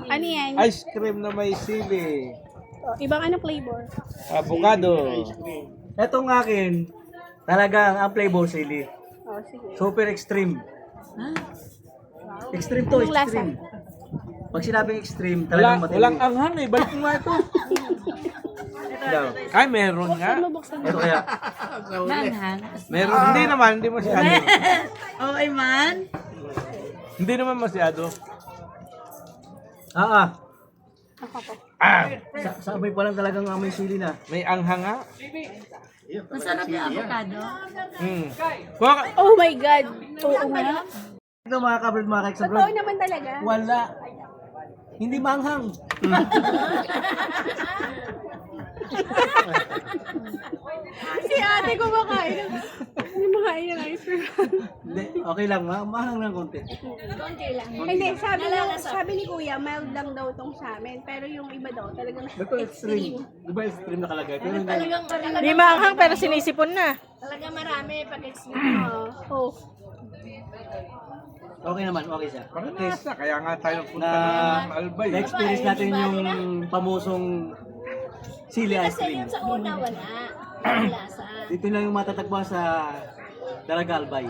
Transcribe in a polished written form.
Ano yan? Ice cream na may sili. Ibang ano flavor? Avocado. Etong akin, talagang ang flavor sili. Oh, sige. Super extreme. Extreme to, Anong lasa? extreme. Pag sinabing extreme, talagang matindi. Walang anghang eh. Balik mo nga ito. Daw. Ay, meron nga. Buksan mo, buksan mo. Ito kaya. Manghang. Meron. Hindi naman. Hindi masyado. Okay man. Hindi naman masyado. Ako po. Sa amoy pa lang talagang amoy sili na. May anghang nga. Masarap yung avocado. Baka, Oh my God. Oo nga. Ito mga kabrad, mga kaik sa Totoo naman talaga. wala. Hindi manghang. Si ate ko makain. Hindi makain ng ice cream. Hindi, okay lang. Manghang lang konti. Hindi, sabi ni Kuya, mild lang daw tong sa amin. Pero yung iba daw, talagang Ito extreme. Di ba extreme nakalagay? Pero hindi. Di maanghang pero sinisipon na. Talaga marami pag Oh. Okay naman, okay siya. nasa. Kaya nga tayo punta Na- ng Albay. Na-experience natin yung pamusong sili ice Kasi cream. yung sa una wala. Ang lasa. Dito na yung matatagpuan sa Dalaga Albay.